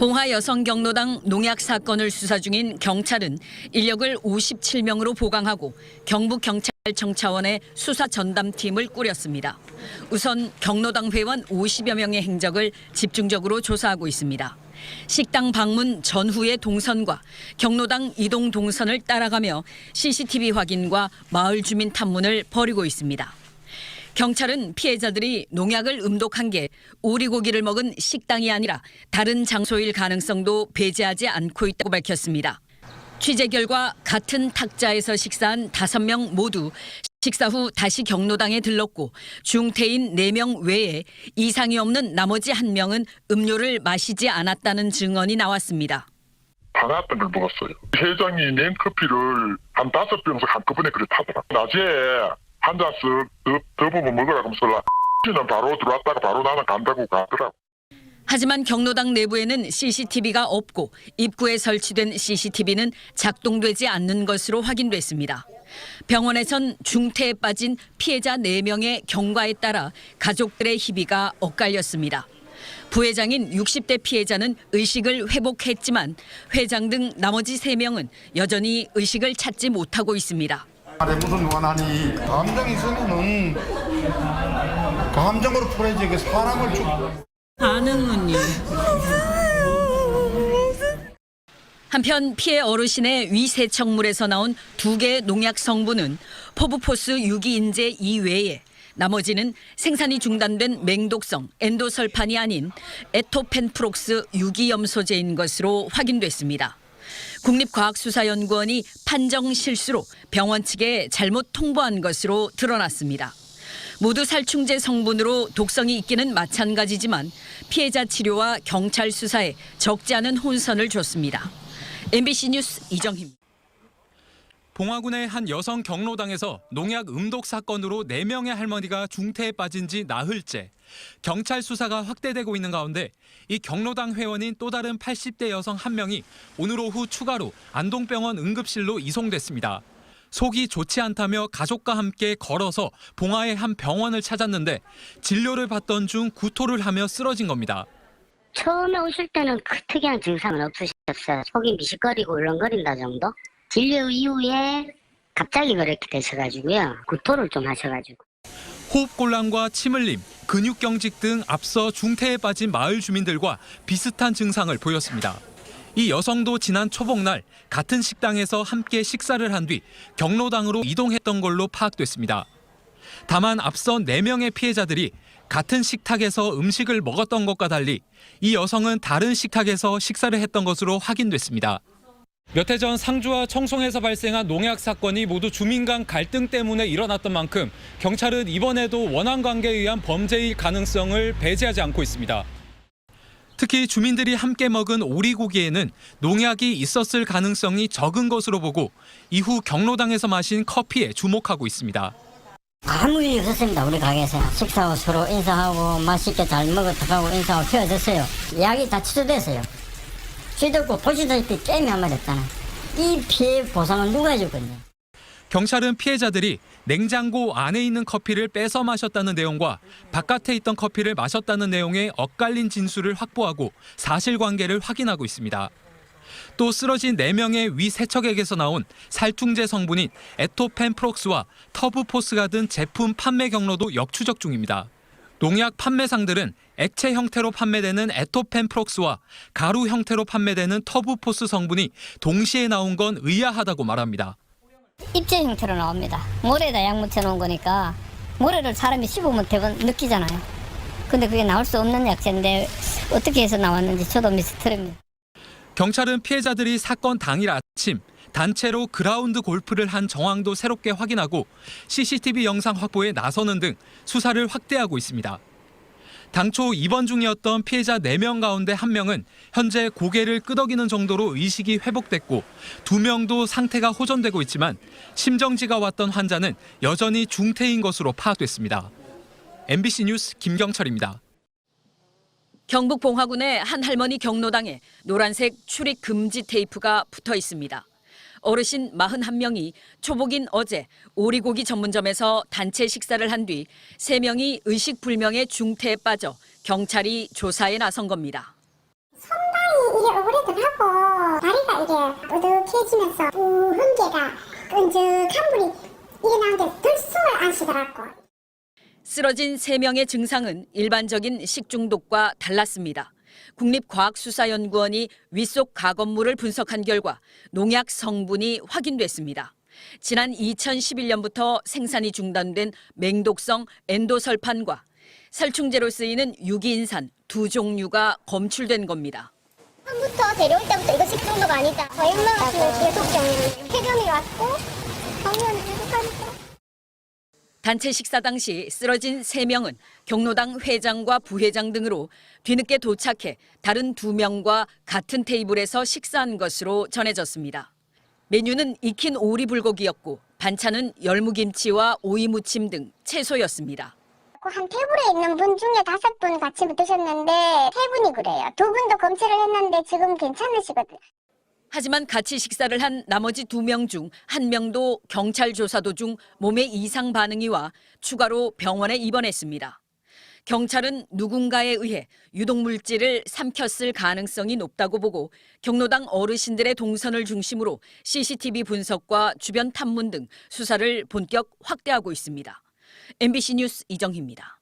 봉화 여성경로당 농약 사건을 수사 중인 경찰은 인력을 57명으로 보강하고 경북경찰청 차원의 수사 전담팀을 꾸렸습니다. 우선 경로당 회원 50여 명의 행적을 집중적으로 조사하고 있습니다. 식당 방문 전후의 동선과 경로당 이동 동선을 따라가며 CCTV 확인과 마을 주민 탐문을 벌이고 있습니다. 경찰은 피해자들이 농약을 음독한 게 오리고기를 먹은 식당이 아니라 다른 장소일 가능성도 배제하지 않고 있다고 밝혔습니다. 취재 결과 같은 탁자에서 식사한 5명 모두 식사 후 다시 경로당에 들렀고 중태인 4명 외에 이상이 없는 나머지 1명은 음료를 마시지 않았다는 증언이 나왔습니다. 방아떤 걸 먹었어요. 회장이 낸 커피를 한 5병씩 한꺼번에 그래 타더라. 낮에 한 잔씩 더 보면 먹으라고 하면서 는 바로 들어왔다가 바로 나는 간다고 가더라고. 하지만 경로당 내부에는 CCTV가 없고 입구에 설치된 CCTV는 작동되지 않는 것으로 확인됐습니다. 병원에선 중태에 빠진 피해자 4명의 경과에 따라 가족들의 희비가 엇갈렸습니다. 부회장인 60대 피해자는 의식을 회복했지만 회장 등 나머지 3명은 여전히 의식을 찾지 못하고 있습니다. 무슨 원한이 감정이 있으면은 감정으로 풀어야지 이게 사람을 좀. 반응은요? 한편 피해 어르신의 위세척물에서 나온 2개의 농약 성분은 포브포스 유기인제 이외에 나머지는 생산이 중단된 맹독성 엔도설판이 아닌 에토펜프록스 유기염소제인 것으로 확인됐습니다. 국립과학수사연구원이 판정 실수로 병원 측에 잘못 통보한 것으로 드러났습니다. 모두 살충제 성분으로 독성이 있기는 마찬가지지만 피해자 치료와 경찰 수사에 적지 않은 혼선을 줬습니다. MBC 뉴스 이정희입니다. 봉화군의 한 여성 경로당에서 농약 음독 사건으로 4명의 할머니가 중태에 빠진 지 나흘째. 경찰 수사가 확대되고 있는 가운데 이 경로당 회원인 또 다른 80대 여성 1명이 오늘 오후 추가로 안동병원 응급실로 이송됐습니다. 속이 좋지 않다며 가족과 함께 걸어서 봉화의 한 병원을 찾았는데 진료를 받던 중 구토를 하며 쓰러진 겁니다. 처음에 오실 때는 특이한 증상은 없으셨어요. 속이 미식거리고 울렁거린다 정도. 진료 이후에 갑자기 그렇게 되셔가지고요. 구토를 좀 하셔가지고. 호흡곤란과 침 흘림, 근육경직 등 앞서 중태에 빠진 마을 주민들과 비슷한 증상을 보였습니다. 이 여성도 지난 초복날 같은 식당에서 함께 식사를 한 뒤 경로당으로 이동했던 걸로 파악됐습니다. 다만 앞서 4명의 피해자들이 같은 식탁에서 음식을 먹었던 것과 달리 이 여성은 다른 식탁에서 식사를 했던 것으로 확인됐습니다. 몇 해 전 상주와 청송에서 발생한 농약 사건이 모두 주민 간 갈등 때문에 일어났던 만큼 경찰은 이번에도 원한 관계에 의한 범죄일 가능성을 배제하지 않고 있습니다. 특히 주민들이 함께 먹은 오리고기에는 농약이 있었을 가능성이 적은 것으로 보고 이후 경로당에서 마신 커피에 주목하고 있습니다. 아무 일이 없었습니다. 우리 가게에서 식사 후 서로 인사하고 맛있게 잘 먹었다고 인사하고 헤어졌어요. 예약이 다 취소됐어요. 취소됐고 보시다시피 게임이 한 마리 했잖아요. 이 피해 보상은 누가 해줄 건데. 경찰은 피해자들이 냉장고 안에 있는 커피를 뺏어 마셨다는 내용과 바깥에 있던 커피를 마셨다는 내용의 엇갈린 진술을 확보하고 사실관계를 확인하고 있습니다. 또 쓰러진 4명의 위세척액에서 나온 살충제 성분인 에토펜프록스와 터브포스가 든 제품 판매 경로도 역추적 중입니다. 농약 판매상들은 액체 형태로 판매되는 에토펜프록스와 가루 형태로 판매되는 터브포스 성분이 동시에 나온 건 의아하다고 말합니다. 입제 형태로 나옵니다. 모래에다 약 묻혀놓은 거니까 모래를 사람이 씹으면 대부분 느끼잖아요. 근데 그게 나올 수 없는 약재인데 어떻게 해서 나왔는지 저도 미스터리입니다. 경찰은 피해자들이 사건 당일 아침 단체로 그라운드 골프를 한 정황도 새롭게 확인하고 CCTV 영상 확보에 나서는 등 수사를 확대하고 있습니다. 당초 입원 중이었던 피해자 4명 가운데 1명은 현재 고개를 끄덕이는 정도로 의식이 회복됐고 2명도 상태가 호전되고 있지만 심정지가 왔던 환자는 여전히 중태인 것으로 파악됐습니다. MBC 뉴스 김경철입니다. 경북 봉화군의 한 할머니 경로당에 노란색 출입 금지 테이프가 붙어 있습니다. 어르신 41명이 초복인 어제 오리고기 전문점에서 단체 식사를 한 뒤 3명이 의식불명의 중태에 빠져 경찰이 조사에 나선 겁니다. 상당히 하고 다리가 이게 뿌듯해지면서 부흥계가 끈적한 물이 이게 나오는데 들숨을 안 쉬더라고. 쓰러진 3명의 증상은 일반적인 식중독과 달랐습니다. 국립과학수사연구원이 윗속 가건물을 분석한 결과 농약 성분이 확인됐습니다. 지난 2011년부터 생산이 중단된 맹독성 엔도설판과 살충제로 쓰이는 유기인산 2종류가 검출된 겁니다. 처음부터 데려올 때부터 이거 식중독 아니다. 저희 엄마 같으면 계속 폐렴이 왔고 병원을 계속 하니까. 단체 식사 당시 쓰러진 3명은 경로당 회장과 부회장 등으로 뒤늦게 도착해 다른 2명과 같은 테이블에서 식사한 것으로 전해졌습니다. 메뉴는 익힌 오리불고기였고 반찬은 열무김치와 오이무침 등 채소였습니다. 한 테이블에 있는 분 중에 5분 같이 드셨는데 3분이 그래요. 2분도 검체를 했는데 지금 괜찮으시거든요. 하지만 같이 식사를 한 나머지 2명 중 1명도 경찰 조사 도중 몸에 이상 반응이 와 추가로 병원에 입원했습니다. 경찰은 누군가에 의해 유독물질을 삼켰을 가능성이 높다고 보고 경로당 어르신들의 동선을 중심으로 CCTV 분석과 주변 탐문 등 수사를 본격 확대하고 있습니다. MBC 뉴스 이정희입니다.